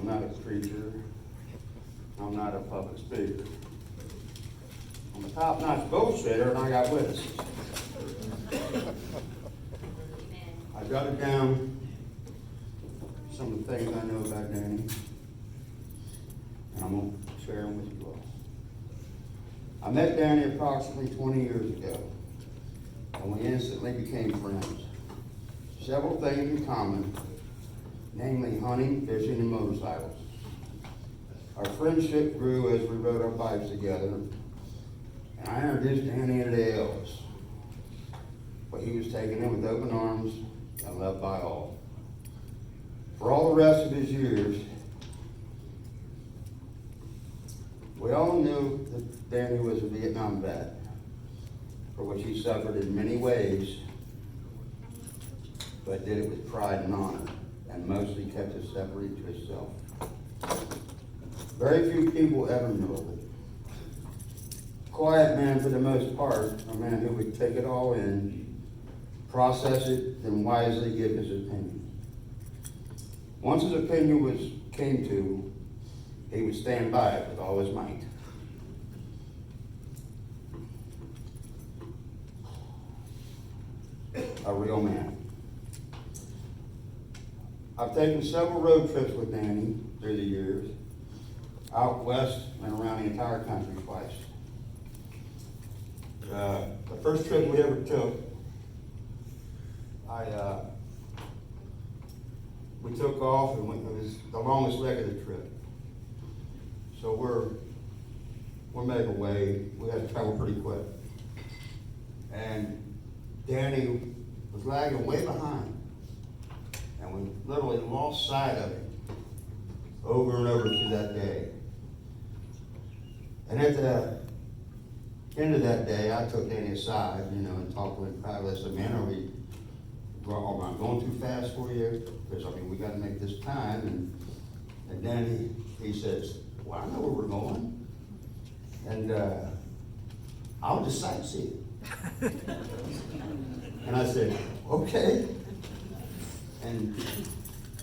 I'm not a preacher. I'm not a public speaker. I'm a top-notch bullshitter, and I got witnesses. I jotted down some of the things I know about Danny, and I'm going to share them with you all. I met Danny approximately 20 years ago, and we instantly became friends. Several things in common, namely hunting, fishing, and motorcycles. Our friendship grew as we rode our bikes together, and I introduced Danny into the Elves. But he was taken in with open arms and loved by all. For all the rest of his years, we all knew that Danny was a Vietnam vet, for which he suffered in many ways, but did it with pride and honor, and mostly kept it separate to himself. Very few people ever knew of it. Quiet man for the most part, a man who would take it all in, process it, then wisely give his opinion. Once his opinion came to, he would stand by it with all his might. A real man. I've taken several road trips with Danny through the years, out west and around the entire country twice. The first trip we ever took, we took off and it was the longest leg of the trip. So we're making our way. We had to travel pretty quick. And Danny was lagging way behind. And we literally lost sight of him over and over through that day. And at the end of that day, I took Danny aside, and talked to him privately. I said, man, am I going too fast for you? Because, we got to make this time. And Danny, he says, well, I know where we're going. And I'll just sightsee. And I said, okay. And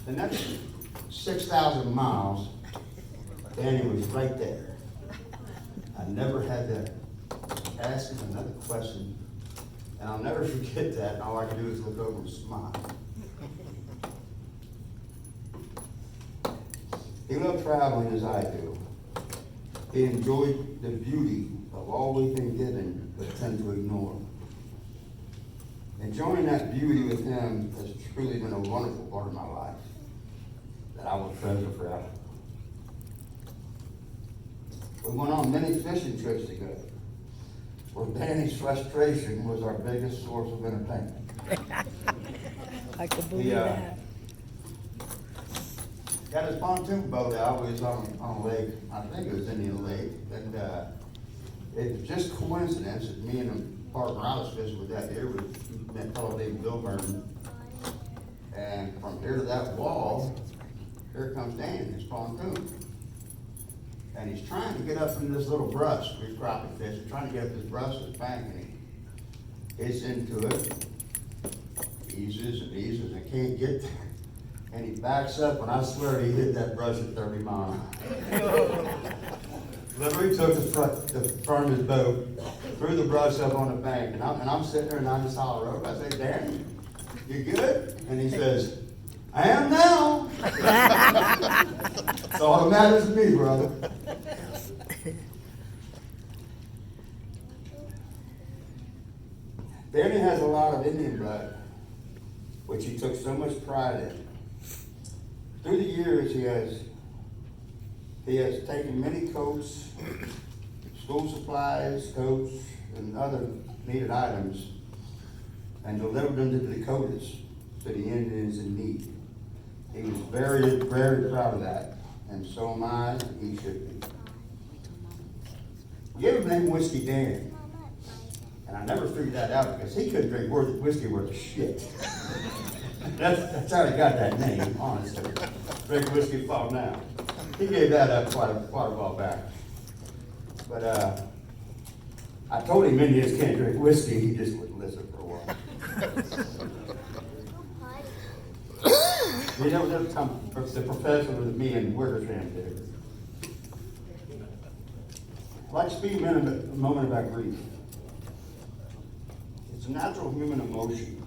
the next 6,000 miles, Danny was right there. I never had to ask him another question, and I'll never forget that, and all I can do is look over and smile. He loved traveling as I do. He enjoyed the beauty of all we've been given, but tend to ignore. Enjoying that beauty with him has truly been a wonderful part of my life that I will treasure forever. We went on many fishing trips together, where Danny's frustration was our biggest source of entertainment. I could believe that. Got his pontoon boat out. We was on a lake, I think it was Indian Lake, and it was just coincidence that me and a partner I was fishing with that year, we met a fellow named Bill Burton, and from here to that wall, here comes Danny in his pontoon. And he's trying to get up in this little brush. We're crappie fishing, trying to get up this brush in the bank, and he gets into it, eases and can't get there. And he backs up, and I swear he hit that brush at 30 miles an hour. Literally took the front of his boat, threw the brush up on the bank, and I'm sitting there and I just holler over. I say, Danny, you good? And he says, I am now. That's all that matters to me, brother. Danny has a lot of Indian blood, which he took so much pride in. Through the years, he has taken many coats, school supplies, coats, and other needed items, and delivered them to the Dakotas, to the Indians in need. He was very, very proud of that, and so am I, and he should be. We gave him the name Whiskey Danny, and I never figured that out because he couldn't drink whiskey worth of shit. That's how he got that name, honestly. Drink whiskey fall down. He gave that up quite a while back. But I told him Indians can't drink whiskey. He just wouldn't listen for a while. You know, the professor with me in Wickersham did. I'd like to speak a moment about grief. It's a natural human emotion.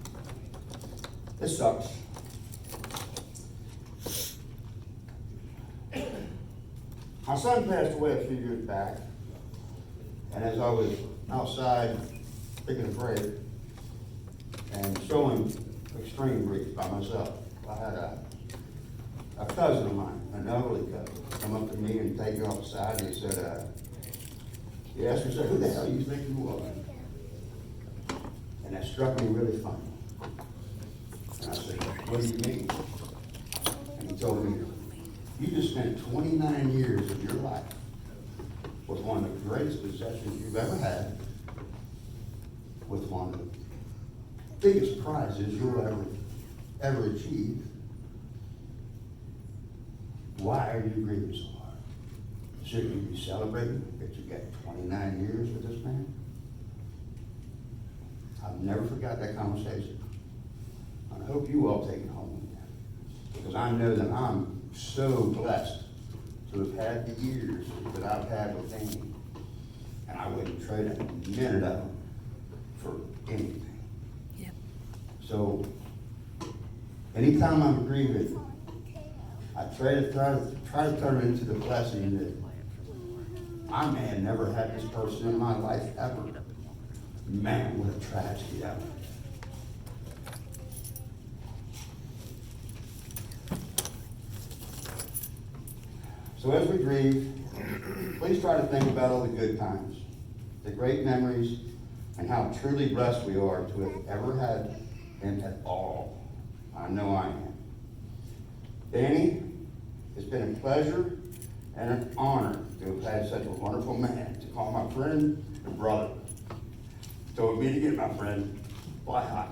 It sucks. My son passed away a few years back, and as I was outside taking a break and showing extreme grief by myself, I had a cousin of mine, an elderly cousin, come up to me and take me off the side, and he said, he asked me, who the hell do you think you are? And that struck me really funny. And I said, what do you mean? And he told me, you just spent 29 years of your life with one of the greatest possessions you've ever had, with one of the biggest prizes you'll ever achieve. Why are you grieving so hard? Shouldn't you be celebrating that you got 29 years with this man? I've never forgot that conversation. I hope you all take it home with you, because I know that I'm so blessed to have had the years that I've had with Amy, and I wouldn't trade a minute of them for anything. Yep. So, anytime I'm grieving, I try to turn it into the blessing that I may have never had this person in my life ever. Man, what a tragedy that was. So as we grieve, please try to think about all the good times, the great memories, and how truly blessed we are to have ever had him at all. I know I am. Danny, it's been a pleasure and an honor to have had such a wonderful man to call my friend and brother. So it would be to get my friend, fly high.